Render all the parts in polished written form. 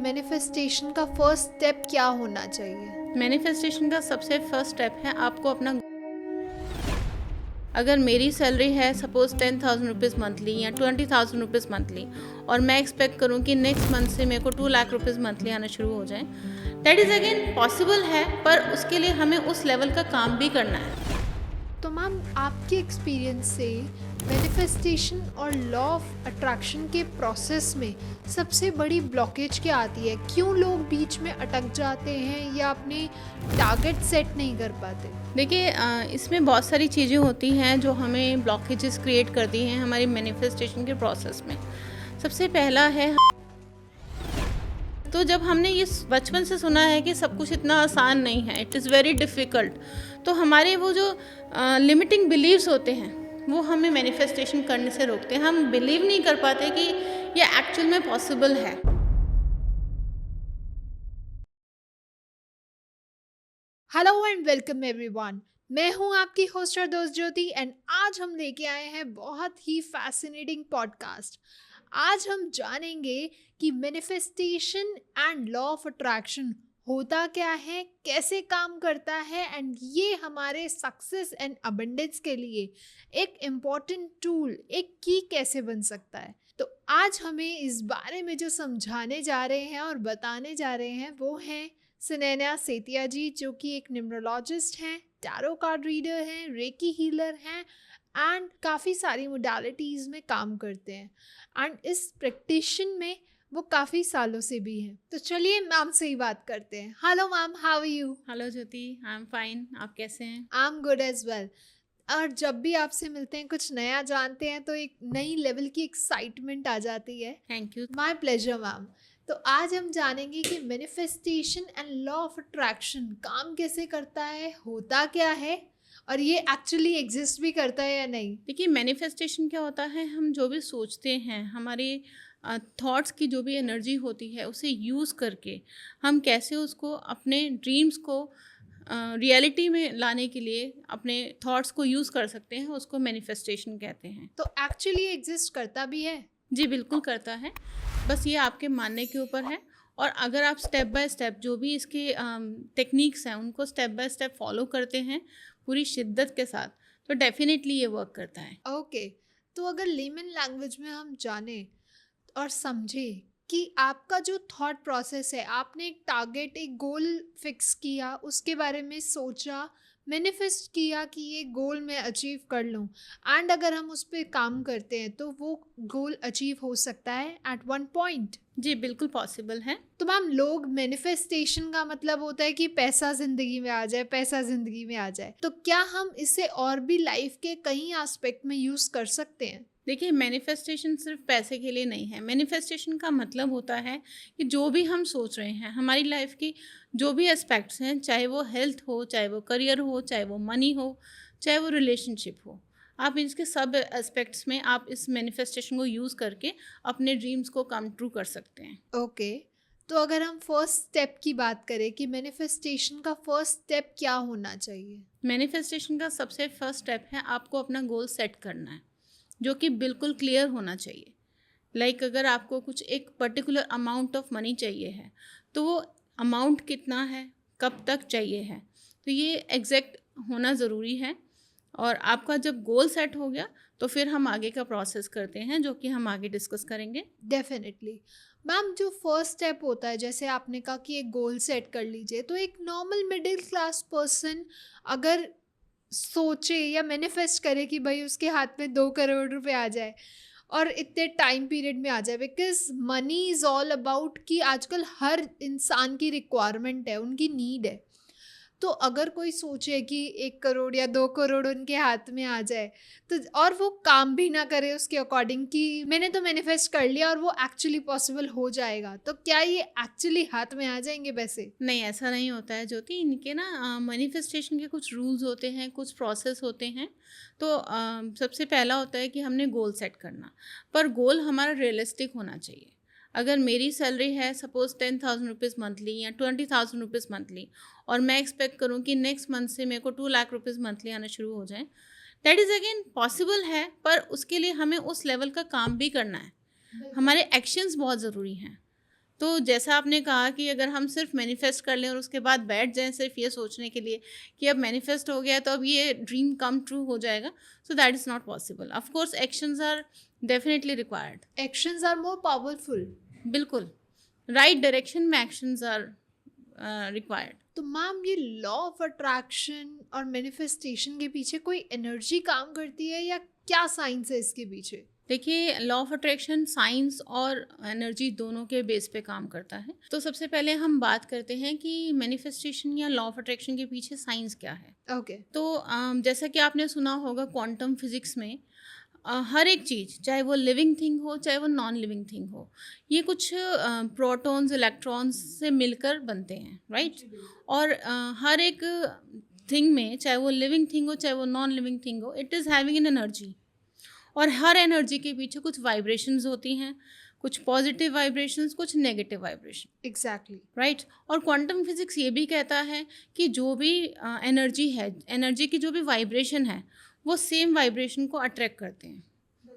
Manifestation का first step क्या होना चाहिए? मैनिफेस्टेशन का सबसे फर्स्ट स्टेप है आपको अपना, अगर मेरी सैलरी है सपोज 10,000 रुपीज़ मंथली या 20,000 रुपीज़ मंथली और मैं एक्सपेक्ट करूं कि नेक्स्ट मंथ से मेरे को 2 लाख रुपीज़ मंथली आना शुरू हो जाए, दैट इज़ अगेन पॉसिबल है, पर उसके लिए हमें उस लेवल का काम भी करना है। तो मैम, आपके एक्सपीरियंस से मैनिफेस्टेशन और लॉ ऑफ अट्रैक्शन के प्रोसेस में सबसे बड़ी ब्लॉकेज क्या आती है? क्यों लोग बीच में अटक जाते हैं या अपने टारगेट सेट नहीं कर पाते? देखिए, इसमें बहुत सारी चीज़ें होती हैं जो हमें ब्लॉकेजेस क्रिएट करती हैं हमारी मैनिफेस्टेशन के प्रोसेस में। सबसे पहला है, तो जब हमने ये बचपन से सुना है कि सब कुछ इतना आसान नहीं है, इट इज़ वेरी डिफ़िकल्ट, तो हमारे वो जो लिमिटिंग बिलीव्स होते हैं वो हमें मैनिफेस्टेशन करने से रोकते हैं। हम बिलीव नहीं कर पाते कि ये एक्चुअल में पॉसिबल है। Hello and welcome everyone. मैं हूं आपकी होस्ट और दोस्त ज्योति एंड आज हम लेके आए हैं बहुत ही फैसिनेटिंग पॉडकास्ट। आज हम जानेंगे कि manifestation and law of attraction होता क्या है, कैसे काम करता है एंड ये हमारे सक्सेस एंड अबंडेंस के लिए एक इम्पॉर्टेंट टूल, एक की कैसे बन सकता है। तो आज हमें इस बारे में जो समझाने जा रहे हैं और बताने जा रहे हैं वो हैं सुनैना सेतिया जी, जो कि एक न्यूमरोलॉजिस्ट हैं, टैरो कार्ड रीडर हैं, रेकी हीलर हैं एंड काफ़ी सारी मोडालिटीज़ में काम करते हैं एंड इस प्रैक्टिशन में वो काफ़ी सालों से भी हैं। तो चलिए मैम से ही बात करते हैं। Hello ma'am, how are you? Hello Jyoti, I am fine, आप कैसे हैं? I am good as well. और जब भी आपसे मिलते हैं, कुछ नया जानते हैं तो एक नई लेवल की एक्साइटमेंट आ जाती है। Thank you. My pleasure ma'am. तो आज हम जानेंगे कि manifestation and law of attraction काम कैसे करता है, होता क्या है और ये एक्चुअली एग्जिस्ट भी करता है या नहीं। देखिए, मैनिफेस्टेशन क्या होता है, हम जो भी सोचते हैं, हमारे थॉट्स की जो भी एनर्जी होती है उसे यूज़ करके हम कैसे उसको अपने ड्रीम्स को रियलिटी में लाने के लिए अपने थॉट्स को यूज़ कर सकते हैं, उसको मैनिफेस्टेशन कहते हैं। तो एक्चुअली एग्जिस्ट करता भी है? जी बिल्कुल करता है, बस ये आपके मानने के ऊपर है। और अगर आप स्टेप बाय स्टेप जो भी इसके टेक्निक्स हैं उनको स्टेप बाय स्टेप फॉलो करते हैं पूरी शिद्दत के साथ, तो डेफिनेटली ये वर्क करता है। ओके। तो अगर लेमन लैंग्वेज में हम जाने और समझे कि आपका जो थॉट प्रोसेस है, आपने एक टारगेट, एक गोल फिक्स किया, उसके बारे में सोचा, मैनिफेस्ट किया कि ये गोल मैं अचीव कर लूँ एंड अगर हम उस पर काम करते हैं तो वो गोल अचीव हो सकता है एट वन पॉइंट। जी बिल्कुल पॉसिबल है। तो मैम, लोग मैनिफेस्टेशन का मतलब होता है कि पैसा ज़िंदगी में आ जाए, पैसा ज़िंदगी में आ जाए, तो क्या हम इसे और भी लाइफ के कई एस्पेक्ट में यूज़ कर सकते हैं? देखिए, मैनिफेस्टेशन सिर्फ पैसे के लिए नहीं है। मैनिफेस्टेशन का मतलब होता है कि जो भी हम सोच रहे हैं, हमारी लाइफ की जो भी एस्पेक्ट्स हैं, चाहे वो हेल्थ हो, चाहे वो करियर हो, चाहे वो मनी हो, चाहे वो रिलेशनशिप हो, आप इसके सब एस्पेक्ट्स में आप इस मैनिफेस्टेशन को यूज़ करके अपने ड्रीम्स को कम ट्रू कर सकते हैं। ओके। तो अगर हम फर्स्ट स्टेप की बात करें कि मैनिफेस्टेशन का फर्स्ट स्टेप क्या होना चाहिए? मैनिफेस्टेशन का सबसे फर्स्ट स्टेप है आपको अपना गोल सेट करना है, जो कि बिल्कुल क्लियर होना चाहिए। लाइक अगर आपको कुछ एक पर्टिकुलर अमाउंट ऑफ मनी चाहिए है, तो वो अमाउंट कितना है, कब तक चाहिए है, तो ये एग्जैक्ट होना ज़रूरी है। और आपका जब गोल सेट हो गया तो फिर हम आगे का प्रोसेस करते हैं, जो कि हम आगे डिस्कस करेंगे। डेफिनेटली। मैम, जो फर्स्ट स्टेप होता है, जैसे आपने कहा कि एक गोल सेट कर लीजिए, तो एक नॉर्मल मिडिल क्लास पर्सन अगर सोचे या मैनिफेस्ट करे कि भाई उसके हाथ में 2 करोड़ रुपए आ जाए और इतने टाइम पीरियड में आ जाए, because money is all about कि आजकल हर इंसान की रिक्वायरमेंट है, उनकी नीड है। तो अगर कोई सोचे कि 1 करोड़ या 2 करोड़ उनके हाथ में आ जाए, तो और वो काम भी ना करे उसके अकॉर्डिंग कि मैंने तो मैनिफेस्ट कर लिया और वो एक्चुअली पॉसिबल हो जाएगा, तो क्या ये एक्चुअली हाथ में आ जाएंगे पैसे? नहीं, ऐसा नहीं होता है ज्योति। इनके ना मैनिफेस्टेशन के कुछ रूल्स होते हैं, कुछ प्रोसेस होते हैं। तो सबसे पहला होता है कि हमने गोल सेट करना, पर गोल हमारा रियलिस्टिक होना चाहिए। अगर मेरी सैलरी है सपोज 10,000 रुपीज़ मंथली या 20,000 रुपीज़ मंथली और मैं एक्सपेक्ट करूं कि नेक्स्ट मंथ से मेरे को 2 लाख रुपीज़ मंथली आना शुरू हो जाए, दैट इज़ अगेन पॉसिबल है, पर उसके लिए हमें उस लेवल का काम भी करना है। हमारे एक्शंस बहुत ज़रूरी हैं। तो जैसा आपने कहा कि अगर हम सिर्फ मैनिफेस्ट कर लें और उसके बाद बैठ जाएं सिर्फ ये सोचने के लिए कि अब मैनिफेस्ट हो गया तो अब ये ड्रीम कम ट्रू हो जाएगा, so that is not possible. Of course actions are definitely required. Actions are more powerful. बिल्कुल, राइट डायरेक्शन में एक्शंस आर रिक्वायर्ड. तो मैम, ये लॉ ऑफ अट्रैक्शन और मैनिफेस्टेशन के पीछे कोई एनर्जी काम करती है या क्या साइंस है इसके पीछे? देखिए, लॉ ऑफ अट्रैक्शन साइंस और एनर्जी दोनों के बेस पे काम करता है. तो सबसे पहले हम बात करते हैं कि मैनिफेस्टेशन या लॉ ऑफ अट्रैक्शन के पीछे साइंस क्या है. ओके. तो जैसा कि आपने सुना होगा क्वांटम फिजिक्स में हर एक चीज़, चाहे वो लिविंग थिंग हो चाहे वो नॉन लिविंग थिंग हो, ये कुछ प्रोटॉन्स इलेक्ट्रॉन्स से मिलकर बनते हैं, राइट. और हर एक थिंग में, चाहे वो लिविंग थिंग हो चाहे वो नॉन लिविंग थिंग हो, it is having an energy. और हर एनर्जी के पीछे कुछ वाइब्रेशंस होती हैं, कुछ पॉजिटिव वाइब्रेशंस, कुछ नेगेटिव वाइब्रेशन. एग्जैक्टली. राइट. और क्वांटम फिजिक्स ये भी कहता है कि जो भी एनर्जी है, एनर्जी की जो भी वाइब्रेशन है, वो सेम वाइब्रेशन को अट्रैक्ट करते हैं.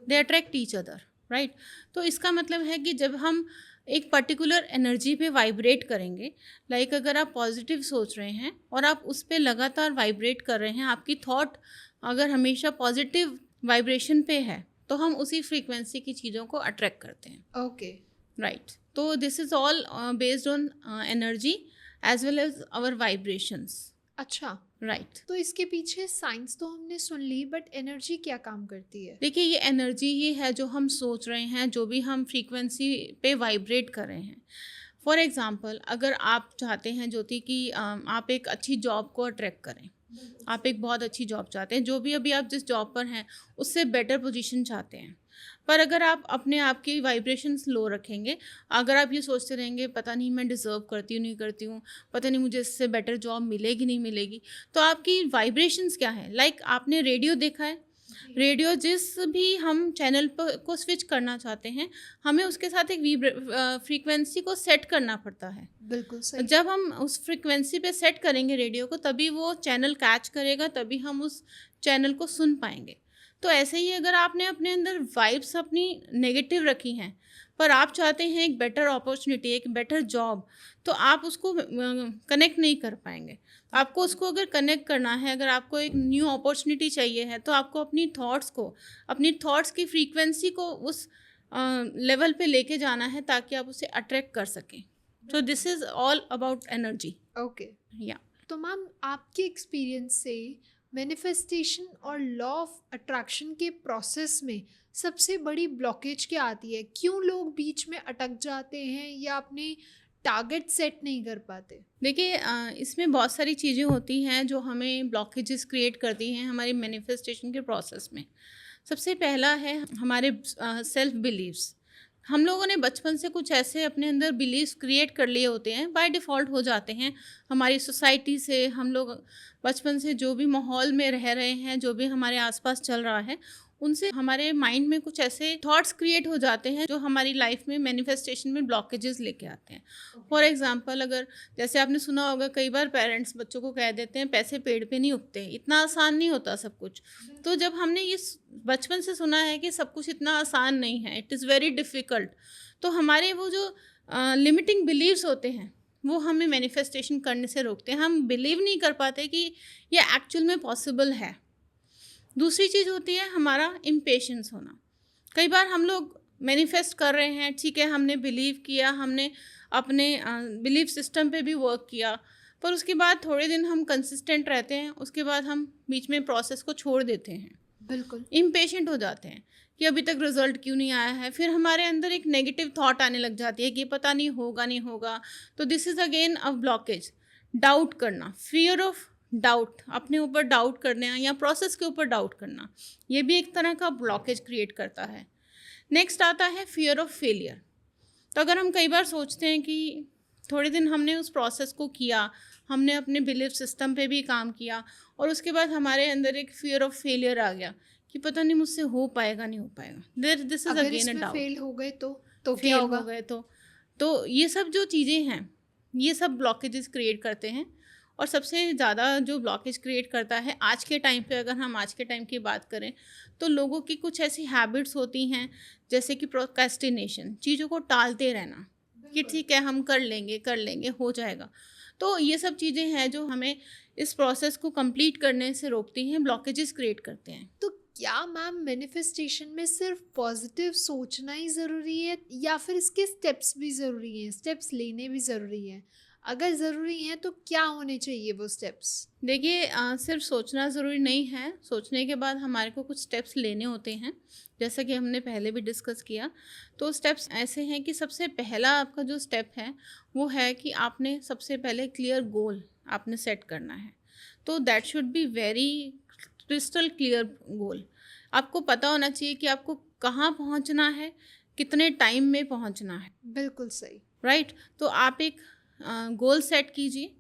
They attract each other, right. तो इसका मतलब है कि जब हम एक पर्टिकुलर एनर्जी पे वाइब्रेट करेंगे, लाइक अगर आप पॉजिटिव सोच रहे हैं और आप उस पर लगातार वाइब्रेट कर रहे हैं, आपकी थॉट अगर हमेशा पॉजिटिव वाइब्रेशन पे है, तो हम उसी फ्रीक्वेंसी की चीज़ों को अट्रैक्ट करते हैं. ओके. राइट. तो this is all based on energy as well as our vibrations. अच्छा. राइट. तो इसके पीछे साइंस तो हमने सुन ली, बट एनर्जी क्या काम करती है? देखिए, ये एनर्जी ही है जो हम सोच रहे हैं, जो भी हम फ्रीक्वेंसी पे वाइब्रेट कर रहे हैं. फॉर एग्जांपल, अगर आप चाहते हैं ज्योति कि आप एक अच्छी जॉब को अट्रैक्ट करें, आप एक बहुत अच्छी जॉब चाहते हैं, जो भी अभी आप जिस जॉब पर हैं उससे बेटर पोजीशन चाहते हैं, पर अगर आप अपने आप की वाइब्रेशंस लो रखेंगे, अगर आप ये सोचते रहेंगे पता नहीं मैं डिज़र्व करती हूँ नहीं करती हूँ, पता नहीं मुझे इससे बेटर जॉब मिलेगी नहीं मिलेगी, तो आपकी वाइब्रेशंस क्या है. लाइक आपने रेडियो देखा है, रेडियो जिस भी हम चैनल पर को स्विच करना चाहते हैं, हमें उसके साथ एक फ्रीक्वेंसी को सेट करना पड़ता है. बिल्कुल सही. जब हम उस फ्रीक्वेंसी पे सेट करेंगे रेडियो को, तभी वो चैनल कैच करेगा, तभी हम उस चैनल को सुन पाएंगे. तो ऐसे ही अगर आपने अपने अंदर वाइब्स अपनी नेगेटिव रखी हैं, पर आप चाहते हैं एक बेटर अपॉर्चुनिटी, एक बेटर जॉब, तो आप उसको कनेक्ट नहीं कर पाएंगे. आपको उसको अगर कनेक्ट करना है, अगर आपको एक न्यू अपॉर्चुनिटी चाहिए है, तो आपको अपनी थॉट्स की फ्रीक्वेंसी को उस लेवल पे लेके जाना है ताकि आप उसे अट्रैक्ट कर सकें. तो this is all about energy. Okay. या तो मैम, आपके एक्सपीरियंस से मैनिफेस्टेशन और लॉ ऑफ अट्रैक्शन के प्रोसेस में सबसे बड़ी ब्लॉकेज क्या आती है? क्यों लोग बीच में अटक जाते हैं या अपने टारगेट सेट नहीं कर पाते? देखिए, इसमें बहुत सारी चीज़ें होती हैं जो हमें ब्लॉकेजेस क्रिएट करती हैं हमारी मैनिफेस्टेशन के प्रोसेस में. सबसे पहला है हमारे सेल्फ बिलीव्स. हम लोगों ने बचपन से कुछ ऐसे अपने अंदर बिलीव्स क्रिएट कर लिए होते हैं, बाय डिफ़ॉल्ट हो जाते हैं. हमारी सोसाइटी से, हम लोग बचपन से जो भी माहौल में रह रहे हैं, जो भी हमारे आसपास चल रहा है, उनसे हमारे माइंड में कुछ ऐसे थॉट्स क्रिएट हो जाते हैं जो हमारी लाइफ में मैनिफेस्टेशन में ब्लॉकेजेस लेके आते हैं. फॉर एग्जांपल, अगर जैसे आपने सुना होगा, कई बार पेरेंट्स बच्चों को कह देते हैं पैसे पेड़ पे नहीं उगते, इतना आसान नहीं होता सब कुछ. तो जब हमने ये बचपन से सुना है कि सब कुछ इतना आसान नहीं है, इट इज़ वेरी डिफ़िकल्ट, तो हमारे वो जो लिमिटिंग बिलीव्स होते हैं वो हमें मैनिफेस्टेशन करने से रोकते हैं. हम बिलीव नहीं कर पाते कि ये एक्चुअल में पॉसिबल है. दूसरी चीज़ होती है हमारा इम्पेशेंस होना. कई बार हम लोग मैनिफेस्ट कर रहे हैं, ठीक है, हमने बिलीव किया, हमने अपने बिलीफ सिस्टम पे भी वर्क किया, पर उसके बाद थोड़े दिन हम कंसिस्टेंट रहते हैं, उसके बाद हम बीच में प्रोसेस को छोड़ देते हैं. बिल्कुल. इम्पेशेंट हो जाते हैं कि अभी तक रिजल्ट क्यों नहीं आया है. फिर हमारे अंदर एक नेगेटिव थॉट आने लग जाती है कि पता नहीं होगा नहीं होगा. तो this is again a blockage. Doubt करना, फियर ऑफ डाउट, अपने ऊपर डाउट करना या प्रोसेस के ऊपर डाउट करना, ये भी एक तरह का ब्लॉकेज क्रिएट करता है. नेक्स्ट आता है फियर ऑफ फेलियर. तो अगर हम कई बार सोचते हैं कि थोड़े दिन हमने उस प्रोसेस को किया, हमने अपने बिलीफ सिस्टम पे भी काम किया, और उसके बाद हमारे अंदर एक फियर ऑफ फेलियर आ गया कि पता नहीं मुझसे हो पाएगा नहीं हो पाएगा. This is again a doubt. Fail हो गए तो फेल क्या हो होगा? गए तो ये सब जो चीज़ें हैं, ये सब ब्लॉकेजेस क्रिएट करते हैं. और सबसे ज़्यादा जो ब्लॉकेज क्रिएट करता है आज के टाइम पे, अगर हम आज के टाइम की बात करें, तो लोगों की कुछ ऐसी हैबिट्स होती हैं जैसे कि प्रोक्रेस्टिनेशन, चीज़ों को टालते रहना. कि ठीक है हम कर लेंगे हो जाएगा। तो ये सब चीज़ें हैं जो हमें इस प्रोसेस को कंप्लीट करने से रोकती हैं, ब्लॉकेजेस क्रिएट करते हैं। तो क्या मैम मैनिफेस्टेशन में सिर्फ पॉजिटिव सोचना ही ज़रूरी है या फिर इसके स्टेप्स भी ज़रूरी हैं, स्टेप्स लेने भी ज़रूरी हैं? अगर ज़रूरी हैं तो क्या होने चाहिए वो स्टेप्स? देखिए सिर्फ सोचना ज़रूरी नहीं है, सोचने के बाद हमारे को कुछ स्टेप्स लेने होते हैं, जैसा कि हमने पहले भी डिस्कस किया। तो स्टेप्स ऐसे हैं कि सबसे पहला आपका जो स्टेप है वो है कि आपने सबसे पहले क्लियर गोल आपने सेट करना है। तो that should be very crystal clear goal. आपको पता होना चाहिए कि आपको कहाँ पहुँचना है, कितने टाइम में पहुँचना है, बिल्कुल सही। राइट? तो आप एक गोल सेट कीजिए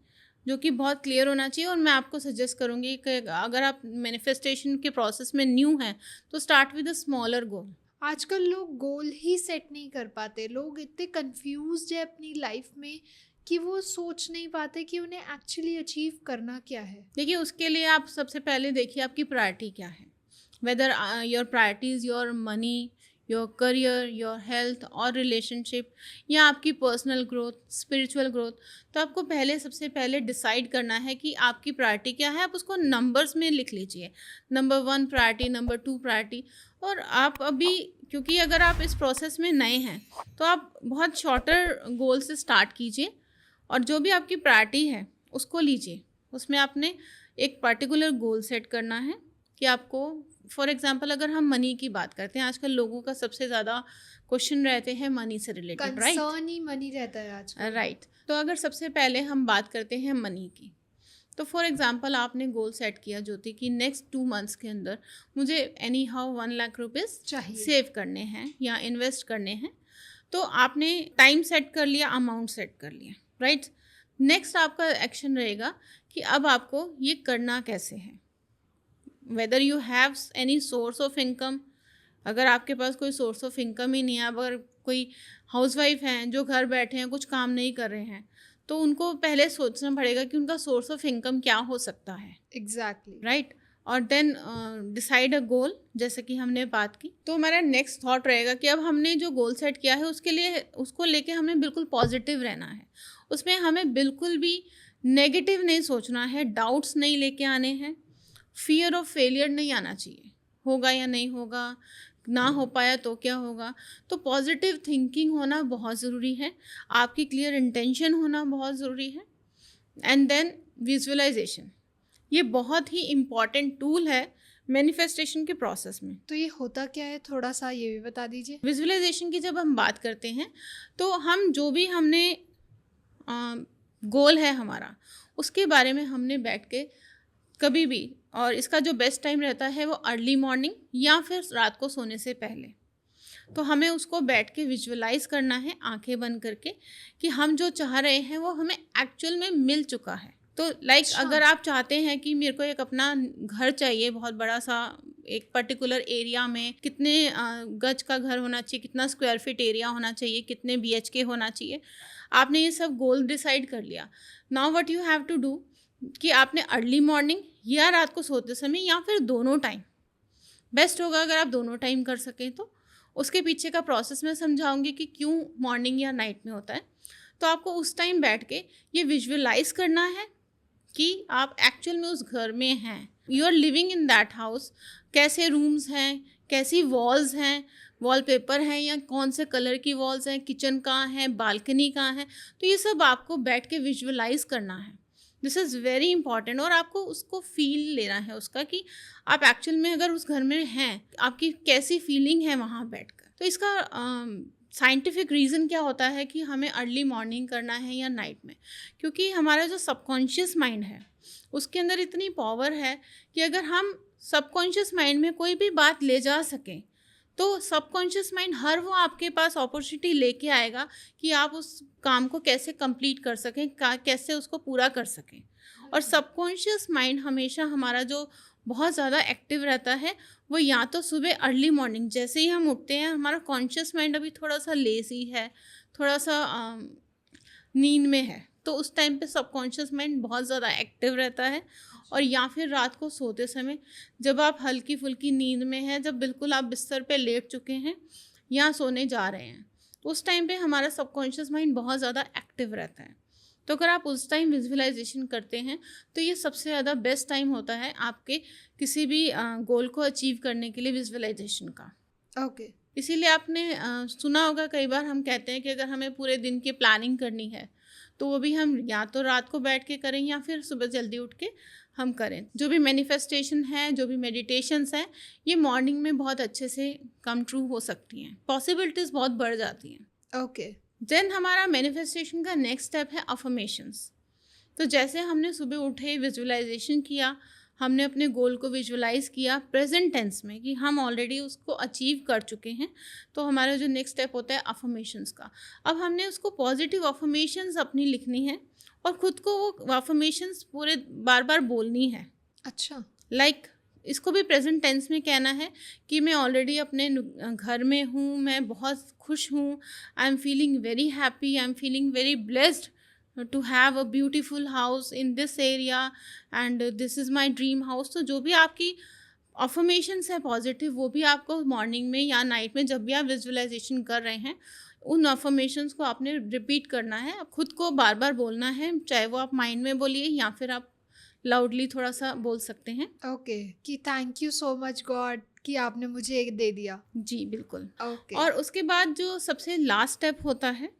जो कि बहुत क्लियर होना चाहिए। और मैं आपको सजेस्ट करूँगी कि अगर आप मैनिफेस्टेशन के प्रोसेस में न्यू हैं तो स्टार्ट विद अ स्मॉलर गोल। आजकल लोग गोल ही सेट नहीं कर पाते, लोग इतने कंफ्यूज्ड है अपनी लाइफ में कि वो सोच नहीं पाते कि उन्हें एक्चुअली अचीव करना क्या है। देखिए उसके लिए आप सबसे पहले देखिए आपकी प्रायोरिटी क्या है। Whether your priority is your money, your career, your health और रिलेशनशिप, या आपकी पर्सनल ग्रोथ, स्पिरिचुअल ग्रोथ। तो आपको पहले सबसे पहले डिसाइड करना है कि आपकी प्रायोरिटी क्या है। आप उसको नंबर्स में लिख लीजिए, नंबर 1 प्रायोरिटी, नंबर 2 प्रायोरिटी। और आप अभी, क्योंकि अगर आप इस प्रोसेस में नए हैं तो आप बहुत शॉर्टर गोल से स्टार्ट कीजिए और जो भी आपकी प्रायोरिटी है उसको लीजिए। उसमें आपने एक पर्टिकुलर गोल सेट करना है कि आपको, फॉर एग्जांपल अगर हम मनी की बात करते हैं, आजकल लोगों का सबसे ज़्यादा क्वेश्चन रहते हैं मनी से रिलेटेड, राइट? कंसर्न ही मनी रहता है आजकल। राइट। तो अगर सबसे पहले हम बात करते हैं मनी की, तो फॉर एग्जांपल आपने गोल सेट किया ज्योति कि नेक्स्ट 2 मंथ्स के अंदर मुझे एनी हाउ 1 लाख रुपीज़ चाहिए। सेव करने हैं या इन्वेस्ट करने हैं। तो आपने टाइम सेट कर लिया, अमाउंट सेट कर लिया, राइट? नेक्स्ट आपका एक्शन रहेगा कि अब आपको ये करना कैसे है। Whether you have any source of income, अगर आपके पास कोई सोर्स ऑफ इनकम ही नहीं है, अगर कोई हाउसवाइफ हैं जो घर बैठे हैं कुछ काम नहीं कर रहे हैं, तो उनको पहले सोचना पड़ेगा कि उनका सोर्स ऑफ इनकम क्या हो सकता है, एग्जैक्टली। राइट? और देन डिसाइड अ गोल, जैसे कि हमने बात की। तो हमारा नेक्स्ट थॉट रहेगा कि अब हमने जो गोल सेट किया है उसके लिए, उसको लेके हमें बिल्कुल पॉजिटिव रहना है। उसमें हमें बिल्कुल भी नेगेटिव नहीं सोचना है, डाउट्स नहीं लेके आने हैं, फियर ऑफ फेलियर नहीं आना चाहिए, होगा या नहीं होगा, ना हो पाया तो क्या होगा। तो पॉजिटिव थिंकिंग होना बहुत ज़रूरी है, आपकी क्लियर इंटेंशन होना बहुत ज़रूरी है। एंड देन विजुअलाइजेशन, ये बहुत ही इम्पॉर्टेंट टूल है मैनिफेस्टेशन के प्रोसेस में। तो ये होता क्या है, थोड़ा सा ये भी बता दीजिए। विजुअलाइजेशन की जब हम बात करते हैं तो हम जो भी हमने गोल है हमारा, उसके बारे में हमने बैठ के कभी भी, और इसका जो बेस्ट टाइम रहता है वो अर्ली मॉर्निंग या फिर रात को सोने से पहले, तो हमें उसको बैठ के विजुअलाइज करना है आंखें बंद करके कि हम जो चाह रहे हैं वो हमें एक्चुअल में मिल चुका है। तो लाइक अच्छा। अगर आप चाहते हैं कि मेरे को एक अपना घर चाहिए बहुत बड़ा सा, एक पर्टिकुलर एरिया में कितने गज का घर होना चाहिए, कितना स्क्वायर फीट एरिया होना चाहिए, कितने BHK होना चाहिए, आपने ये सब गोल डिसाइड कर लिया। Now what you have to do कि आपने अर्ली मॉर्निंग या रात को सोते समय या फिर दोनों टाइम, बेस्ट होगा अगर आप दोनों टाइम कर सकें। तो उसके पीछे का प्रोसेस मैं समझाऊंगी कि क्यों मॉर्निंग या नाइट में होता है। तो आपको उस टाइम बैठ के ये विजुअलाइज करना है कि आप एक्चुअल में उस घर में हैं, you are living in that house. कैसे रूम्स हैं, कैसी वॉल्स हैं, वॉलपेपर हैं या कौन से कलर की वॉल्स हैं, किचन कहाँ है, बालकनी कहाँ है, तो ये सब आपको बैठ के विजुअलाइज करना है। This is very important. और आपको उसको फील लेना है उसका कि आप एक्चुअल में अगर उस घर में हैं, आपकी कैसी फीलिंग है वहाँ बैठकर। तो इसका साइंटिफिक रीज़न क्या होता है कि हमें अर्ली मॉर्निंग करना है या नाइट में, क्योंकि हमारा जो सबकॉन्शियस माइंड है उसके अंदर इतनी पावर है कि अगर हम सबकॉन्शियस माइंड में कोई भी बात ले जा सकें तो सबकॉन्शियस माइंड हर वो आपके पास अपॉर्चुनिटी लेके आएगा कि आप उस काम को कैसे कंप्लीट कर सकें, कैसे उसको पूरा कर सकें। और सबकॉन्शियस माइंड हमेशा हमारा जो बहुत ज़्यादा एक्टिव रहता है वो या तो सुबह अर्ली मॉर्निंग, जैसे ही हम उठते हैं, हमारा कॉन्शियस माइंड अभी थोड़ा सा लेजी है, थोड़ा सा नींद में है, तो उस टाइम पे सबकॉन्शियस माइंड बहुत ज़्यादा एक्टिव रहता है। और या फिर रात को सोते समय जब आप हल्की फुल्की नींद में हैं, जब बिल्कुल आप बिस्तर पे लेट चुके हैं या सोने जा रहे हैं, तो उस टाइम पे हमारा सबकॉन्शियस माइंड बहुत ज़्यादा एक्टिव रहता है। तो अगर आप उस टाइम विजुअलाइजेशन करते हैं तो ये सबसे ज़्यादा बेस्ट टाइम होता है आपके किसी भी गोल को अचीव करने के लिए विजुअलाइजेशन का। ओके। इसीलिए आपने सुना होगा कई बार हम कहते हैं कि अगर हमें पूरे दिन की प्लानिंग करनी है तो वो भी हम या तो रात को बैठ के करें या फिर सुबह जल्दी उठ के हम करें। जो भी मैनिफेस्टेशन है, जो भी मेडिटेशंस हैं, ये मॉर्निंग में बहुत अच्छे से कम ट्रू हो सकती हैं, पॉसिबिलिटीज़ बहुत बढ़ जाती हैं। ओके। देन हमारा मैनिफेस्टेशन का नेक्स्ट स्टेप है अफर्मेशंस। तो जैसे हमने सुबह उठे विजुअलाइजेशन किया, हमने अपने गोल को विजुअलाइज किया प्रेजेंट टेंस में कि हम ऑलरेडी उसको अचीव कर चुके हैं, तो हमारा जो नेक्स्ट स्टेप होता है अफर्मेशंस का। अब हमने उसको पॉजिटिव अफर्मेशंस अपनी लिखनी है और ख़ुद को वो अफर्मेशंस पूरे बार बार बोलनी है। अच्छा। लाइक इसको भी प्रेजेंट टेंस में कहना है कि मैं ऑलरेडी अपने घर में हूँ, मैं बहुत खुश हूँ, I am feeling very happy, I am feeling very blessed to have a beautiful house in this area and this is my dream house। तो जो भी आपकी अफर्मेशंस है पॉजिटिव, वो भी आपको मॉर्निंग में या नाइट में जब भी आप विजुअलाइजेशन कर रहे हैं उन अफर्मेशंस को आपने रिपीट करना है, खुद को बार बार बोलना है, चाहे वो आप माइंड में बोलिए या फिर आप लाउडली थोड़ा सा बोल सकते हैं। ओके, कि thank you so much God कि आपने मुझे एक दे दिया। जी बिल्कुल। ओके। और उसके बाद जो सबसे लास्ट स्टेप होता है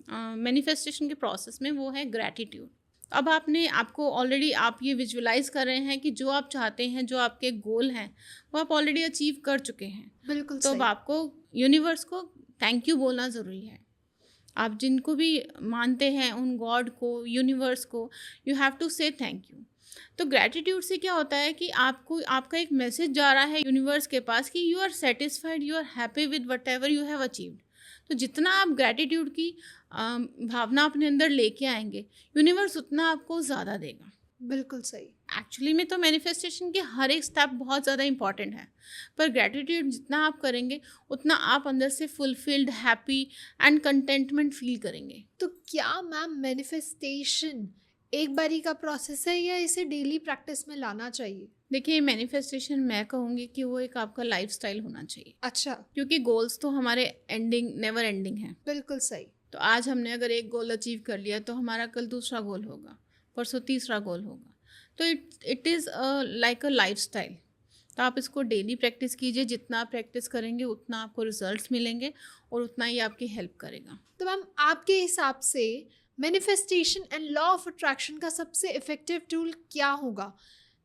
मैनिफेस्टेशन के प्रोसेस में, वो है ग्रैटिट्यूड। अब आपको ऑलरेडी आप ये विजुअलाइज कर रहे हैं कि जो आप चाहते हैं, जो आपके गोल हैं, वो आप ऑलरेडी अचीव कर चुके हैं। बिल्कुल तो अब सही। आपको यूनिवर्स को थैंक यू बोलना ज़रूरी है। आप जिनको भी मानते हैं, उन गॉड को, यूनिवर्स को, यू हैव टू से थैंक यू। तो ग्रैटिट्यूड से क्या होता है कि आपका एक मैसेज जा रहा है यूनिवर्स के पास कि you are satisfied, you are happy with whatever you have achieved. तो जितना आप ग्रैटिट्यूड की भावना अपने अंदर लेके आएंगे, यूनिवर्स उतना आपको ज़्यादा देगा। बिल्कुल सही। एक्चुअली में तो मैनिफेस्टेशन के हर एक स्टेप बहुत ज़्यादा इंपॉर्टेंट है, पर ग्रैटिट्यूड जितना आप करेंगे उतना आप अंदर से fulfilled, happy and contentment feel करेंगे। तो क्या मैम मैनिफेस्टेशन एक बारी का प्रोसेस है या इसे डेली प्रैक्टिस में लाना चाहिए? देखिए, मैनिफेस्टेशन मैं कहूँगी कि वो एक आपका लाइफस्टाइल होना चाहिए। अच्छा। क्योंकि गोल्स तो हमारे नेवर एंडिंग हैं। बिल्कुल सही। तो आज हमने अगर एक गोल अचीव कर लिया तो हमारा कल दूसरा गोल होगा, परसों तीसरा गोल होगा। तो it is like a lifestyle. तो आप इसको डेली प्रैक्टिस कीजिए, जितना आप प्रैक्टिस करेंगे उतना आपको रिजल्ट्स मिलेंगे और उतना ही आपकी हेल्प करेगा। तो मैम आपके हिसाब से manifestation and law of attraction का सबसे इफेक्टिव टूल क्या होगा?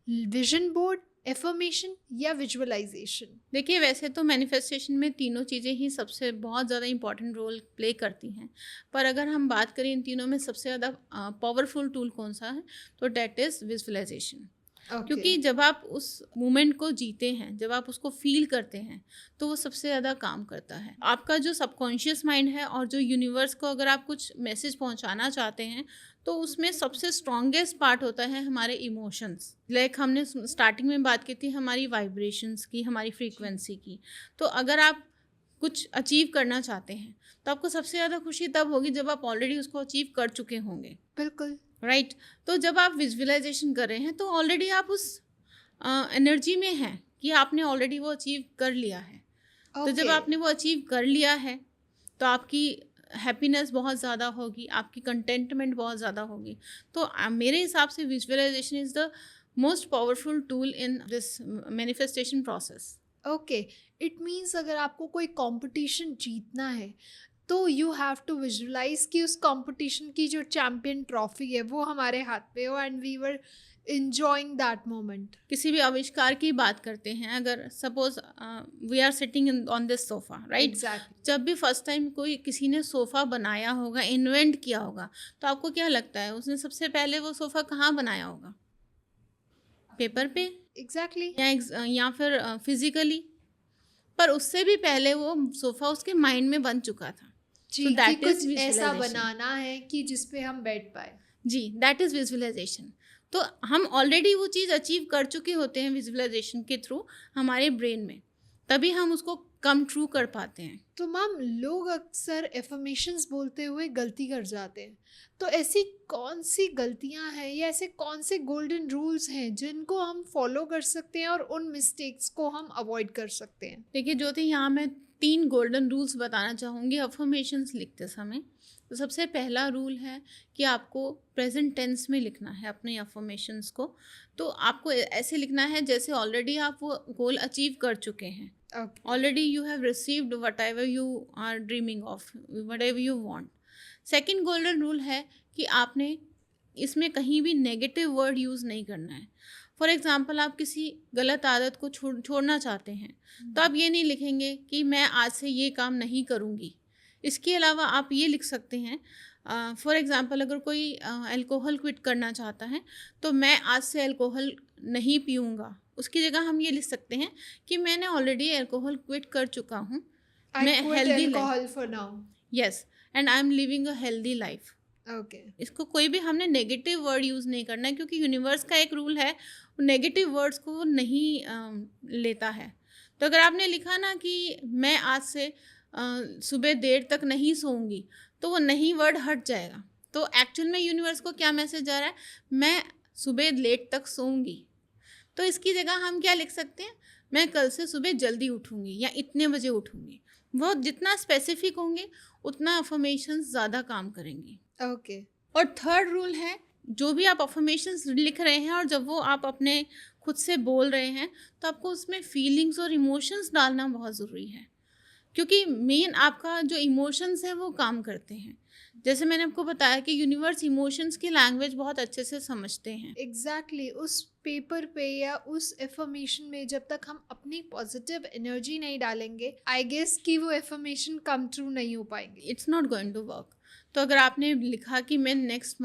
विजन बोर्ड, एफर्मेशन या विजुअलाइजेशन? देखिए, वैसे तो मैनिफेस्टेशन में तीनों चीज़ें ही सबसे बहुत ज़्यादा इंपॉर्टेंट रोल प्ले करती हैं, पर अगर हम बात करें इन तीनों में सबसे ज़्यादा पावरफुल टूल कौन सा है, तो डैट इज़ विजुअलाइजेशन। क्योंकि जब आप उस मोमेंट को जीते हैं, जब आप उसको फील करते हैं, तो वो सबसे ज़्यादा काम करता है। आपका जो सबकॉन्शियस माइंड है और जो यूनिवर्स को अगर आप कुछ मैसेज पहुंचाना चाहते हैं, तो उसमें सबसे स्ट्रॉन्गेस्ट पार्ट होता है हमारे इमोशंस। लाइक हमने स्टार्टिंग में बात की थी हमारी वाइब्रेशंस की, हमारी फ्रीक्वेंसी की। तो अगर आप कुछ अचीव करना चाहते हैं तो आपको सबसे ज़्यादा खुशी तब होगी जब आप ऑलरेडी उसको अचीव कर चुके होंगे। बिल्कुल राइट। तो जब आप विजुअलाइजेशन कर रहे हैं तो ऑलरेडी आप उस एनर्जी में हैं कि आपने ऑलरेडी वो अचीव कर लिया है। तो जब आपने वो अचीव कर लिया है तो आपकी हैप्पीनेस बहुत ज़्यादा होगी, आपकी कंटेंटमेंट बहुत ज़्यादा होगी। तो मेरे हिसाब से visualisation is the most powerful tool in this manifestation process. Okay, it means अगर आपको कोई कंपटीशन जीतना है तो यू हैव टू विजुअलाइज कि उस कंपटीशन की जो चैम्पियन ट्रॉफी है वो हमारे हाथ पे हो and we were enjoying that moment। किसी भी आविष्कार की बात करते हैं, अगर suppose we are sitting on this sofa, right. Exactly। जब भी फर्स्ट टाइम किसी ने सोफ़ा बनाया होगा, इन्वेंट किया होगा, तो आपको क्या लगता है उसने सबसे पहले वो सोफ़ा कहाँ बनाया होगा? पेपर पे? Exactly। या फिर फिजिकली? पर उससे भी पहले वो सोफ़ा उसके माइंड में बन चुका था। जी, So कि that is कुछ ऐसा visualization। बनाना है कि जिसपे हम बैठ पाए। जी, दैट इज़ विजुअलाइजेशन। तो हम ऑलरेडी वो चीज़ अचीव कर चुके होते हैं विजुअलाइजेशन के थ्रू हमारे ब्रेन में, तभी हम उसको कम ट्रू कर पाते हैं। तो मैम लोग अक्सर एफर्मेशंस बोलते हुए गलती कर जाते हैं, तो ऐसी कौन सी गलतियां हैं या ऐसे कौन से गोल्डन रूल्स हैं जिनको हम फॉलो कर सकते हैं और उन मिस्टेक्स को हम अवॉइड कर सकते हैं? देखिए ज्योति, यहाँ मैं 3 गोल्डन रूल्स बताना चाहूँगी अफर्मेशंस लिखते समय। तो सबसे पहला रूल है कि आपको प्रेजेंट टेंस में लिखना है अपने अफर्मेशंस को। तो आपको ऐसे लिखना है जैसे ऑलरेडी आप वो गोल अचीव कर चुके हैं। Okay. Already you have received whatever you are dreaming of, whatever you want. Second golden rule है कि आपने इसमें कहीं भी नेगेटिव वर्ड यूज़ नहीं करना है। फॉर एग्ज़ाम्पल, आप किसी गलत आदत को छोड़ना चाहते हैं तो आप ये नहीं लिखेंगे कि मैं आज से ये काम नहीं करूँगी। इसके अलावा आप ये लिख सकते हैं, फॉर एग्ज़ाम्पल अगर कोई अल्कोहल क्विट करना चाहता है तो मैं आज से अल्कोहल नहीं पीऊँगा। उसकी जगह हम ये लिख सकते हैं कि मैंने ऑलरेडी अल्कोहल क्विट कर चुका हूँ, मैं healthy alcohol for now. Yes, and I am living a healthy life. Okay. इसको कोई भी हमने नेगेटिव वर्ड यूज़ नहीं करना है, क्योंकि यूनिवर्स का एक रूल है, नेगेटिव वर्ड्स को वो नहीं लेता है। तो अगर आपने लिखा ना कि मैं आज से सुबह देर तक नहीं सोऊंगी, तो वो नहीं वर्ड हट जाएगा। तो एक्चुअल में यूनिवर्स को क्या मैसेज जा रहा है, मैं सुबह लेट तक सोऊंगी। तो इसकी जगह हम क्या लिख सकते हैं, मैं कल से सुबह जल्दी उठूंगी या इतने बजे उठूंगी। वो जितना स्पेसिफिक होंगे उतना अफर्मेशंस ज़्यादा काम करेंगी। ओके। और थर्ड रूल है, जो भी आप अफर्मेशंस लिख रहे हैं और जब वो आप अपने खुद से बोल रहे हैं तो आपको उसमें फीलिंग्स और इमोशंस डालना बहुत ज़रूरी है, क्योंकि मेन आपका जो इमोशंस है वो काम करते हैं। जैसे मैंने आपको बताया कि यूनिवर्स इमोशंस की लैंग्वेज बहुत अच्छे से समझते हैं। एग्जैक्टली उस पेपर पे या उस एफर्मेशन में जब तक हम अपनी पॉजिटिव एनर्जी नहीं डालेंगे, आई गेस कि वो एफर्मेशन कम ट्रू नहीं हो पाएंगे। It's not going to work. तो अगर आपने लिखा कि मैं नेक्स्ट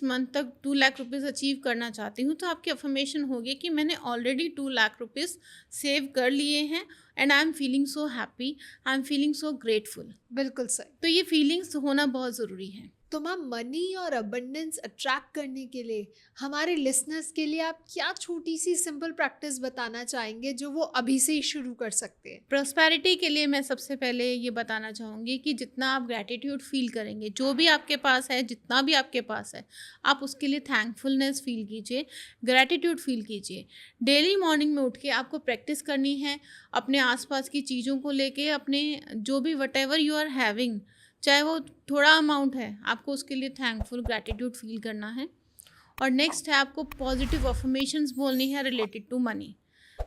मंथ तक 2 लाख रुपीज़ अचीव करना चाहती हूँ, तो आपकी अफर्मेशन होगी कि मैंने ऑलरेडी 2 लाख रुपीज़ सेव कर लिए हैं and I am feeling so happy, I am feeling so grateful. बिल्कुल सही। तो ये फीलिंग्स होना बहुत ज़रूरी है। तो मैम, मनी और अबंडेंस अट्रैक्ट करने के लिए हमारे लिसनर्स के लिए आप क्या छोटी सी सिंपल प्रैक्टिस बताना चाहेंगे जो वो अभी से ही शुरू कर सकते हैं? प्रॉस्पेरिटी के लिए मैं सबसे पहले ये बताना चाहूँगी कि जितना आप ग्रैटिट्यूड फील करेंगे, जो भी आपके पास है, जितना भी आपके पास है, आप उसके लिए थैंकफुलनेस फील कीजिए, ग्रैटिट्यूड फील कीजिए। डेली मॉर्निंग में उठ के आपको प्रैक्टिस करनी है अपने आसपास की चीज़ों को लेके, अपने जो भी whatever you are having, चाहे वो थोड़ा अमाउंट है, आपको उसके लिए थैंकफुल ग्रैटिट्यूड फील करना है। और नेक्स्ट है, आपको पॉजिटिव अफर्मेशंस बोलनी है रिलेटेड टू मनी।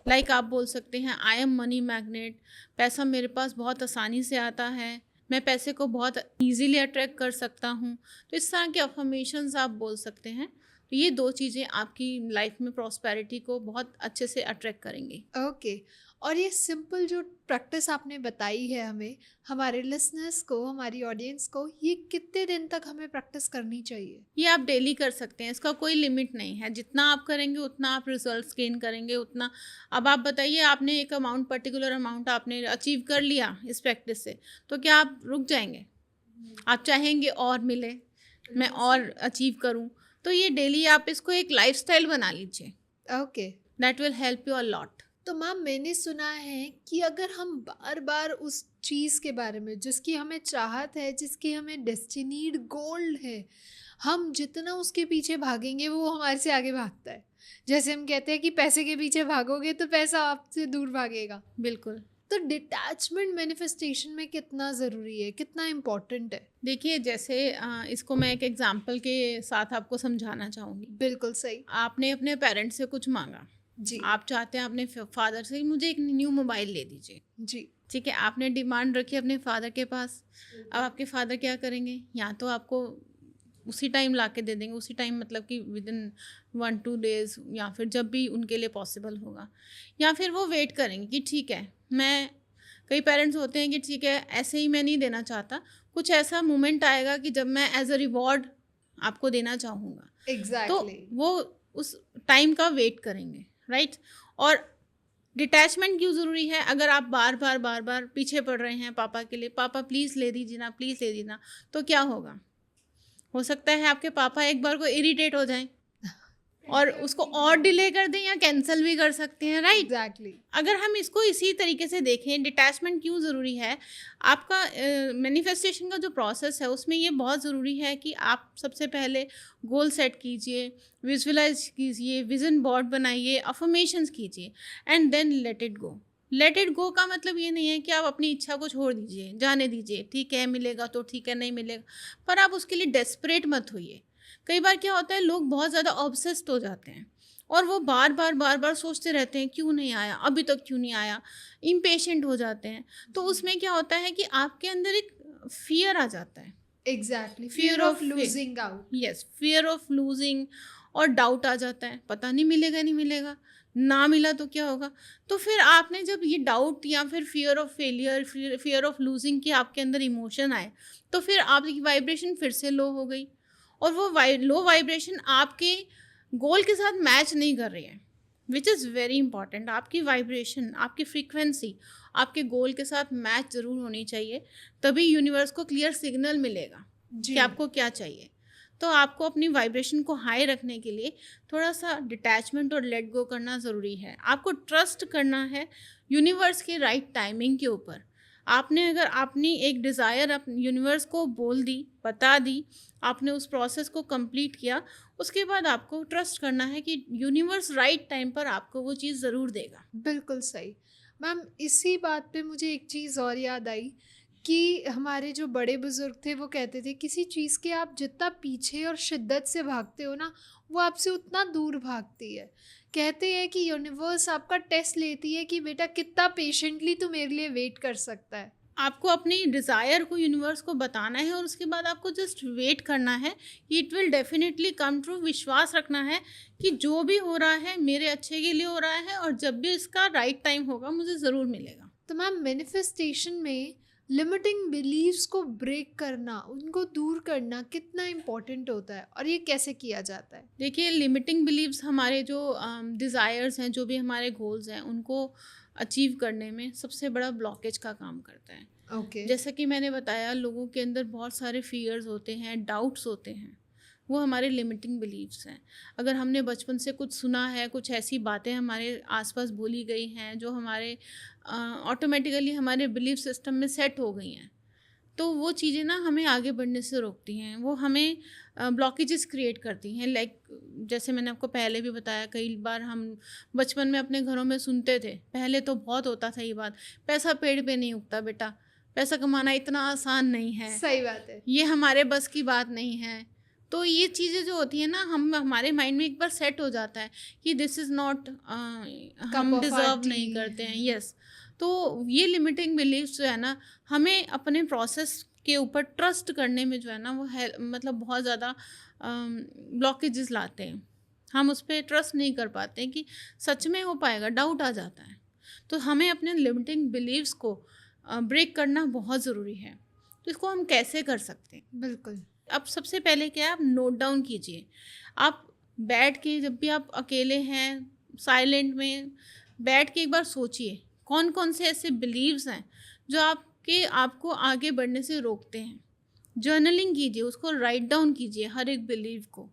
लाइक आप बोल सकते हैं, आई एम मनी मैग्नेट, पैसा मेरे पास बहुत आसानी से आता है, मैं पैसे को बहुत ईजीली अट्रैक्ट कर सकता हूँ। तो इस तरह के अफर्मेशंस आप बोल सकते हैं। तो ये 2 चीज़ें आपकी लाइफ में प्रॉस्पेरिटी को बहुत अच्छे से अट्रैक्ट करेंगी। ओके। और ये सिंपल जो प्रैक्टिस आपने बताई है हमें, हमारे लिसनर्स को, हमारी ऑडियंस को, ये कितने दिन तक हमें प्रैक्टिस करनी चाहिए? ये आप डेली कर सकते हैं, इसका कोई लिमिट नहीं है। जितना आप करेंगे उतना आप रिजल्ट्स गेन करेंगे, उतना। अब आप बताइए, आपने एक अमाउंट, पर्टिकुलर अमाउंट आपने अचीव कर लिया इस प्रैक्टिस से, तो क्या आप रुक जाएंगे? आप चाहेंगे और मिले, मैं और अचीव करूं। तो ये डेली आप इसको एक लाइफस्टाइल बना लीजिए। Okay. That will help you a lot. तो मैम, मैंने सुना है कि अगर हम बार बार उस चीज़ के बारे में जिसकी हमें चाहत है, जिसकी हमें डेस्टिनीड गोल्ड है, हम जितना उसके पीछे भागेंगे वो हमारे से आगे भागता है। जैसे हम कहते हैं कि पैसे के पीछे भागोगे तो पैसा आपसे दूर भागेगा। बिल्कुल। तो डिटैचमेंट मैनिफेस्टेशन में कितना ज़रूरी है, कितना इम्पोर्टेंट है? देखिए, जैसे इसको मैं एक एग्जांपल के साथ आपको समझाना चाहूँगी। बिल्कुल सही। आपने अपने पेरेंट्स से कुछ मांगा जी। आप चाहते हैं अपने फादर से, मुझे एक न्यू मोबाइल ले दीजिए। जी। ठीक है, आपने डिमांड रखी अपने फादर के पास। अब आपके फादर क्या करेंगे, या तो आपको उसी टाइम ला के दे देंगे, उसी टाइम मतलब कि विद इन 1-2 डेज़, या फिर जब भी उनके लिए पॉसिबल होगा, या फिर वो वेट करेंगे कि ठीक है, मैं, कई पेरेंट्स होते हैं कि ठीक है, ऐसे ही मैं नहीं देना चाहता, कुछ ऐसा मोमेंट आएगा कि जब मैं एज अ रिवॉर्ड आपको देना चाहूँगा। एग्जैक्टली। तो वो उस टाइम का वेट करेंगे, राइट। और डिटैचमेंट क्यों ज़रूरी है? अगर आप बार बार पीछे पड़ रहे हैं पापा के लिए, पापा प्लीज़ ले दीजिए ना, प्लीज़ ले दीजिए ना, तो क्या होगा? हो सकता है आपके पापा एक बार को इरिटेट हो जाएं और उसको और डिले कर दें या कैंसिल भी कर सकते हैं, राइट। एग्जैक्टली। अगर हम इसको इसी तरीके से देखें, डिटैचमेंट क्यों ज़रूरी है, आपका मैनिफेस्टेशन का जो प्रोसेस है उसमें ये बहुत ज़रूरी है कि आप सबसे पहले गोल सेट कीजिए, विजुअलाइज कीजिए, विजन बोर्ड बनाइए, अफर्मेशंस कीजिए, and then let it go. Let it go का मतलब ये नहीं है कि आप अपनी इच्छा को छोड़ दीजिए, जाने दीजिए, ठीक है मिलेगा तो ठीक है, नहीं मिलेगा, पर आप उसके लिए डेस्परेट मत होइए। कई बार क्या होता है, लोग बहुत ज़्यादा ऑब्सेस्ड हो जाते हैं और वो बार बार सोचते रहते हैं क्यों नहीं आया, अभी तक क्यों नहीं आया, इम्पेशेंट हो जाते हैं। तो उसमें क्या होता है कि आपके अंदर एक फियर आ जाता है, exactly, Fear fear of of losing out. Yes, fear of losing, और डाउट आ जाता है, पता नहीं मिलेगा नहीं मिलेगा, ना मिला तो क्या होगा। तो फिर आपने जब ये डाउट या फिर fear of failure, fear of losing के आपके अंदर इमोशन आए, तो फिर आपकी वाइब्रेशन फिर से लो हो गई, और वो लो वाइब्रेशन आपके गोल के साथ मैच नहीं कर रही है, विच इज़ वेरी इंपॉर्टेंट। आपकी वाइब्रेशन, आपकी फ्रीक्वेंसी आपके गोल के साथ मैच ज़रूर होनी चाहिए, तभी यूनिवर्स को क्लियर सिग्नल मिलेगा जी, कि आपको क्या चाहिए। तो आपको अपनी वाइब्रेशन को हाई रखने के लिए थोड़ा सा डिटैचमेंट और लेट गो करना ज़रूरी है। आपको ट्रस्ट करना है यूनिवर्स के राइट टाइमिंग के ऊपर। आपने अगर अपनी एक डिज़ायर अपने यूनिवर्स को बोल दी, बता दी, आपने उस प्रोसेस को कंप्लीट किया, उसके बाद आपको ट्रस्ट करना है कि यूनिवर्स राइट टाइम पर आपको वो चीज़ ज़रूर देगा। बिल्कुल सही। मैम, इसी बात पे मुझे एक चीज़ और याद आई कि हमारे जो बड़े बुजुर्ग थे वो कहते थे किसी चीज़ के आप जितना पीछे और शिद्दत से भागते हो ना, वो आपसे उतना दूर भागती है। कहते हैं कि यूनिवर्स आपका टेस्ट लेती है कि बेटा कितना पेशेंटली तू मेरे लिए वेट कर सकता है। आपको अपनी डिज़ायर को यूनिवर्स को बताना है और उसके बाद आपको जस्ट वेट करना है कि it will definitely come true. विश्वास रखना है कि जो भी हो रहा है मेरे अच्छे के लिए हो रहा है, और जब भी इसका राइट टाइम होगा मुझे ज़रूर मिलेगा। तो मैम, मैनिफेस्टेशन में लिमिटिंग बिलीव्स को ब्रेक करना, उनको दूर करना कितना इम्पोर्टेंट होता है और ये कैसे किया जाता है? देखिए, लिमिटिंग बिलीव्स हमारे जो डिज़ायर्स हैं, जो भी हमारे गोल्स हैं, उनको अचीव करने में सबसे बड़ा ब्लॉकेज का काम करता है। ओके। जैसा कि मैंने बताया, लोगों के अंदर बहुत सारे फियर्स होते हैं, डाउट्स होते हैं, वो हमारे लिमिटिंग बिलीव्स हैं। अगर हमने बचपन से कुछ सुना है, कुछ ऐसी बातें हमारे आसपास बोली गई हैं जो हमारे ऑटोमेटिकली हमारे बिलीफ सिस्टम में सेट हो गई हैं, तो वो चीज़ें ना हमें आगे बढ़ने से रोकती हैं, वो हमें ब्लॉकेजेस क्रिएट करती हैं। लाइक जैसे मैंने आपको पहले भी बताया, कई बार हम बचपन में अपने घरों में सुनते थे, पहले तो बहुत होता था ये बात, पैसा पेड़ पे नहीं उगता बेटा, पैसा कमाना इतना आसान नहीं है, सही बात है। ये हमारे बस की बात नहीं है। तो ये चीज़ें जो होती हैं ना, हम हमारे माइंड में एक बार सेट हो जाता है कि दिस इज़ नॉट, Cup हम of our डिज़र्व tea। नहीं करते हैं। यस, तो ये लिमिटिंग बिलीव्स जो है ना, हमें अपने प्रोसेस के ऊपर ट्रस्ट करने में जो है ना, वो है मतलब बहुत ज़्यादा ब्लॉकेजेस लाते हैं। हम उस पर ट्रस्ट नहीं कर पाते कि सच में हो पाएगा, डाउट आ जाता है। तो हमें अपने लिमिटिंग बिलीव्स को ब्रेक करना बहुत ज़रूरी है। तो इसको हम कैसे कर सकते हैं? बिल्कुल। अब सबसे पहले क्या है, आप नोट डाउन कीजिए। आप बैठ के, जब भी आप अकेले हैं, साइलेंट में बैठ के एक बार सोचिए कौन कौन से ऐसे बिलीव्स हैं जो आपको आगे बढ़ने से रोकते हैं। जर्नलिंग कीजिए, उसको राइट डाउन कीजिए हर एक बिलीव को,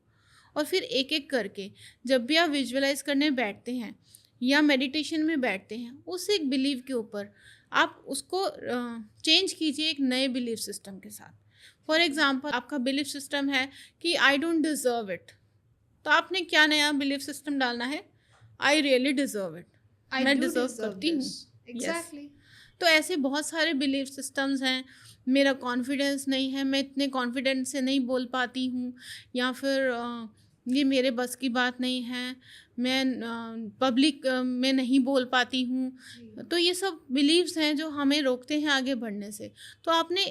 और फिर एक एक करके जब भी आप विजुअलाइज करने बैठते हैं या मेडिटेशन में बैठते हैं, उस एक बिलीव के ऊपर आप उसको चेंज कीजिए एक नए बिलीव सिस्टम के साथ। फॉर एग्जाम्पल, आपका बिलीफ सिस्टम है कि आई डोंट डिज़र्व इट, तो आपने क्या नया बिलीफ सिस्टम डालना है? आई रियली डिज़र्व इट, मैं डिज़र्व करती हूँ। एग्जैक्टली। तो ऐसे बहुत सारे बिलीफ सिस्टम्स हैं। मेरा कॉन्फिडेंस नहीं है, मैं इतने कॉन्फिडेंस से नहीं बोल पाती हूँ, या फिर ये मेरे बस की बात नहीं है, मैं पब्लिक में नहीं बोल पाती हूँ। तो ये सब बिलीव्स हैं जो हमें रोकते हैं आगे बढ़ने से। तो आपने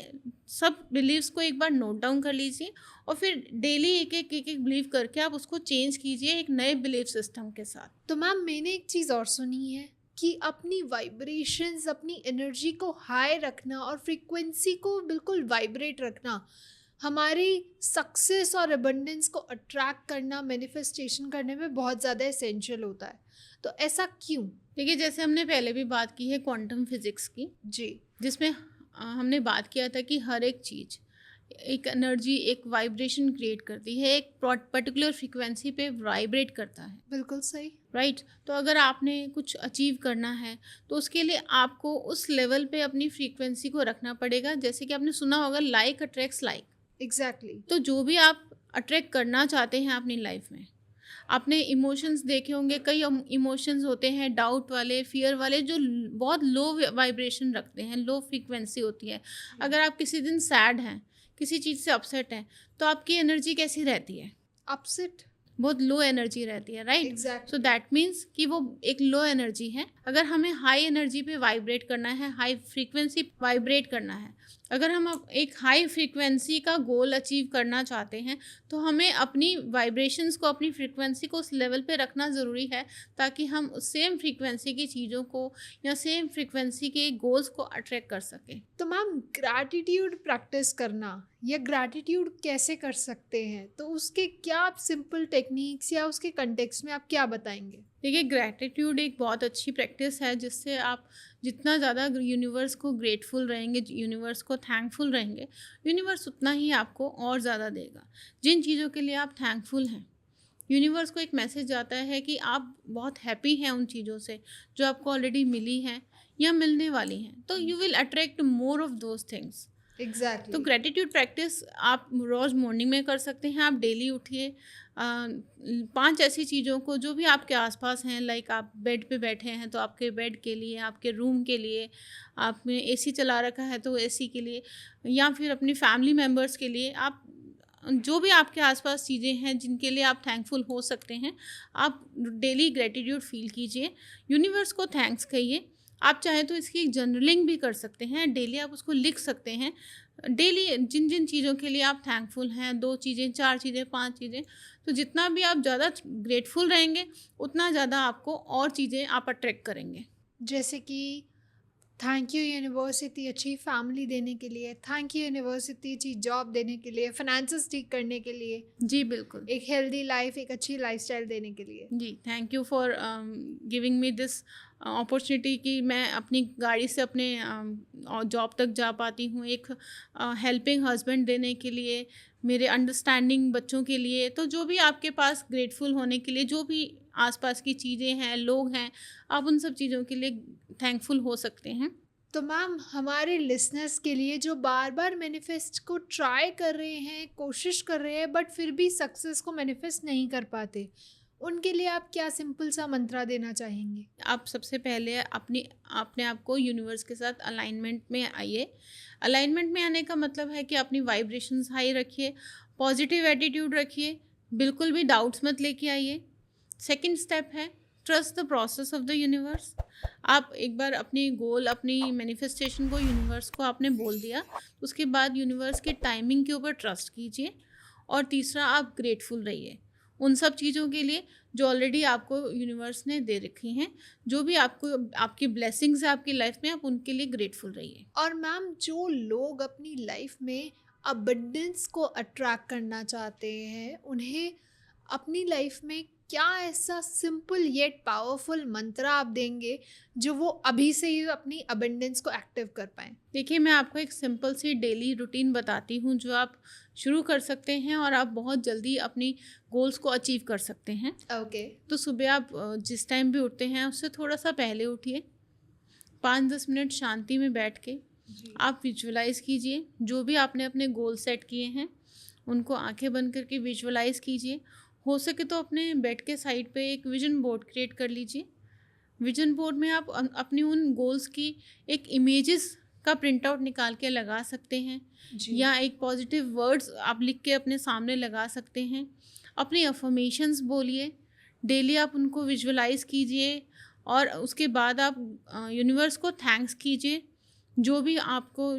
सब बिलीव्स को एक बार नोट डाउन कर लीजिए, और फिर डेली एक एक बिलीव करके आप उसको चेंज कीजिए एक नए बिलीफ सिस्टम के साथ। तो मैम, मैंने एक चीज़ और सुनी है कि अपनी वाइब्रेशंस, अपनी एनर्जी को हाई रखना और फ्रीक्वेंसी को बिल्कुल वाइब्रेट रखना हमारी सक्सेस और अबंडेंस को अट्रैक्ट करना, मैनिफेस्टेशन करने में बहुत ज़्यादा एसेंशियल होता है। तो ऐसा क्यों? देखिए, जैसे हमने पहले भी बात की है क्वांटम फिजिक्स की, जी। जिसमें हमने बात किया था कि हर एक चीज़ एक एनर्जी, एक वाइब्रेशन क्रिएट करती है, एक पर्टिकुलर फ्रीक्वेंसी पे वाइब्रेट करता है। बिल्कुल सही। राइट। तो अगर आपने कुछ अचीव करना है तो उसके लिए आपको उस लेवल पे अपनी फ्रीक्वेंसी को रखना पड़ेगा। जैसे कि आपने सुना होगा, लाइक अट्रैक्ट्स लाइक। एग्जैक्टली। तो जो भी आप अट्रैक्ट करना चाहते हैं अपनी लाइफ में, आपने इमोशंस देखे होंगे, कई इमोशंस होते हैं डाउट वाले, फियर वाले, जो बहुत लो वाइब्रेशन रखते हैं, लो फ्रीक्वेंसी होती है। अगर आप किसी दिन सैड हैं, किसी चीज़ से अपसेट हैं, तो आपकी एनर्जी कैसी रहती है? अपसेट। बहुत लो एनर्जी रहती है, right? Exactly. So that means कि वो एक लो एनर्जी है। अगर हमें हाई एनर्जी पे वाइब्रेट करना है, हाई फ्रीक्वेंसी वाइब्रेट करना है, अगर हम एक हाई फ्रीक्वेंसी का गोल अचीव करना चाहते हैं, तो हमें अपनी वाइब्रेशंस को, अपनी फ्रीक्वेंसी को उस लेवल पे रखना ज़रूरी है, ताकि हम सेम फ्रीक्वेंसी की चीज़ों को या सेम फ्रीक्वेंसी के गोल्स को अट्रैक्ट कर सकें। तो मैम, ग्रैटिट्यूड प्रैक्टिस करना या ग्रैटिट्यूड कैसे कर सकते हैं, तो उसके क्या आप सिंपल टेक्निक्स या उसके कंटेक्स्ट में आप क्या बताएंगे? देखिए, ग्रैटिट्यूड एक बहुत अच्छी प्रैक्टिस है, जिससे आप जितना ज़्यादा यूनिवर्स को ग्रेटफुल रहेंगे, यूनिवर्स को थैंकफुल रहेंगे, यूनिवर्स उतना ही आपको और ज़्यादा देगा। जिन चीज़ों के लिए आप थैंकफुल हैं, यूनिवर्स को एक मैसेज आता है कि आप बहुत हैप्पी हैं उन चीज़ों से जो आपको ऑलरेडी मिली हैं या मिलने वाली हैं, तो you will attract more of those things. Exactly. तो ग्रेटिट्यूड प्रैक्टिस आप रोज़ मॉर्निंग में कर सकते हैं। आप डेली उठिए, 5 ऐसी चीज़ों को जो भी आपके आसपास हैं, लाइक आप बेड पे बैठे हैं तो आपके बेड के लिए, आपके रूम के लिए, आपने एसी चला रखा है तो एसी के लिए, या फिर अपनी फैमिली मेम्बर्स के लिए, आप जो भी आपके आसपास चीज़ें हैं जिनके लिए आप थैंकफुल हो सकते हैं, आप डेली ग्रेटिट्यूड फील कीजिए, यूनिवर्स को थैंक्स कहिए। आप चाहें तो इसकी एक जर्नलिंग भी कर सकते हैं, डेली आप उसको लिख सकते हैं। डेली जिन जिन चीज़ों के लिए आप थैंकफुल हैं, 2 चीज़ें, 4 चीज़ें, 5 चीज़ें, तो जितना भी आप ज़्यादा ग्रेटफुल रहेंगे, उतना ज़्यादा आपको और चीज़ें आप अट्रैक्ट करेंगे। जैसे कि थैंक यू यूनिवर्सिटी अच्छी फैमिली देने के लिए, थैंक यू यूनिवर्सिटी अच्छी जॉब देने के लिए, फाइनेंसेस ठीक करने के लिए, जी, बिल्कुल। एक हेल्दी लाइफ, एक अच्छी लाइफस्टाइल देने के लिए। जी, thank you for giving me this opportunity कि मैं अपनी गाड़ी से अपने जॉब तक जा पाती हूँ, एक हेल्पिंग हस्बैंड देने के लिए, मेरे अंडरस्टैंडिंग बच्चों के लिए। तो जो भी आपके पास ग्रेटफुल होने के लिए, जो भी आसपास की चीज़ें हैं, लोग हैं, आप उन सब चीज़ों के लिए थैंकफुल हो सकते हैं। तो मैम, हमारे लिसनर्स के लिए जो बार बार मैनिफेस्ट को ट्राई कर रहे हैं, कोशिश कर रहे हैं, बट फिर भी सक्सेस को मैनिफेस्ट नहीं कर पाते, उनके लिए आप क्या सिंपल सा मंत्रा देना चाहेंगे? आप सबसे पहले अपने आप को यूनिवर्स के साथ अलाइनमेंट में आइए। अलाइनमेंट में आने का मतलब है कि अपनी वाइब्रेशंस हाई रखिए, पॉजिटिव एटीट्यूड रखिए, बिल्कुल भी डाउट्स मत लेके आइए। सेकंड स्टेप है trust the process of the universe. आप एक बार अपनी गोल, अपनी मैनिफेस्टेशन को यूनिवर्स को आपने बोल दिया, उसके बाद यूनिवर्स की टाइमिंग के ऊपर ट्रस्ट कीजिए। और तीसरा, आप ग्रेटफुल रहिए उन सब चीज़ों के लिए जो ऑलरेडी आपको यूनिवर्स ने दे रखी हैं, जो भी आपको आपकी ब्लेसिंग्स है आपकी लाइफ में, आप उनके लिए ग्रेटफुल रहिए। और मैम, जो लोग अपनी लाइफ में अबंडेंस को अट्रैक्ट करना चाहते हैं, उन्हें अपनी लाइफ में क्या ऐसा सिंपल येट पावरफुल मंत्र आप देंगे जो वो अभी से ही अपनी अबंडेंस को एक्टिव कर पाएं? देखिए, मैं आपको एक सिंपल सी डेली रूटीन बताती हूँ जो आप शुरू कर सकते हैं और आप बहुत जल्दी अपनी गोल्स को अचीव कर सकते हैं। ओके। तो सुबह आप जिस टाइम भी उठते हैं उससे थोड़ा सा पहले उठिए, 5-10 मिनट शांति में बैठ के आप विजुअलाइज़ कीजिए जो भी आपने अपने गोल सेट किए हैं, उनको आंखें बंद करके विजुअलाइज़ कीजिए। हो सके तो अपने बेड के साइड पे एक विजन बोर्ड क्रिएट कर लीजिए। विजन बोर्ड में आप अपनी उन गोल्स की एक इमेजेस का प्रिंट आउट निकाल के लगा सकते हैं, या एक पॉजिटिव वर्ड्स आप लिख के अपने सामने लगा सकते हैं। अपनी अफर्मेशंस बोलिए, डेली आप उनको विजुअलाइज़ कीजिए और उसके बाद आप यूनिवर्स को थैंक्स कीजिए। जो भी आपको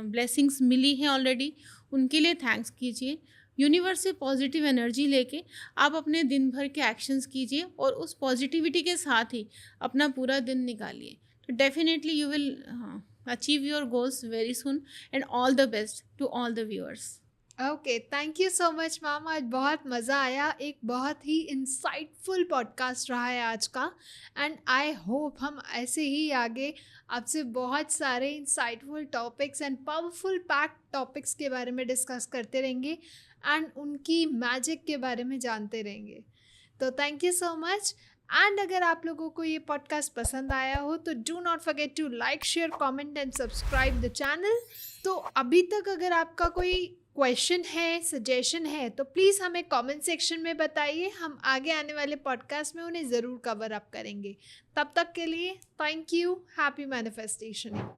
ब्लेसिंग्स मिली हैं ऑलरेडी, उनके लिए थैंक्स कीजिए। यूनिवर्स से पॉजिटिव एनर्जी लेके आप अपने दिन भर के एक्शंस कीजिए और उस पॉजिटिविटी के साथ ही अपना पूरा दिन निकालिए। तो definitely you will achieve your goals very soon, and all the best to all the viewers. Okay, thank you so much ma'am, आज बहुत मज़ा आया, एक बहुत ही इंसाइटफुल पॉडकास्ट रहा है आज का, एंड आई होप हम ऐसे ही आगे आपसे बहुत सारे insightful topics and powerful packed topics के बारे में डिस्कस करते रहेंगे एंड उनकी मैजिक के बारे में जानते रहेंगे। तो thank you so much. And अगर आप लोगों को ये पॉडकास्ट पसंद आया हो तो do not forget to like, share, comment and subscribe the channel. तो अभी तक अगर आपका कोई क्वेश्चन है, सजेशन है, तो प्लीज़ हमें कमेंट सेक्शन में बताइए। हम आगे आने वाले पॉडकास्ट में उन्हें ज़रूर कवर अप करेंगे। तब तक के लिए थैंक यू। Happy manifestation.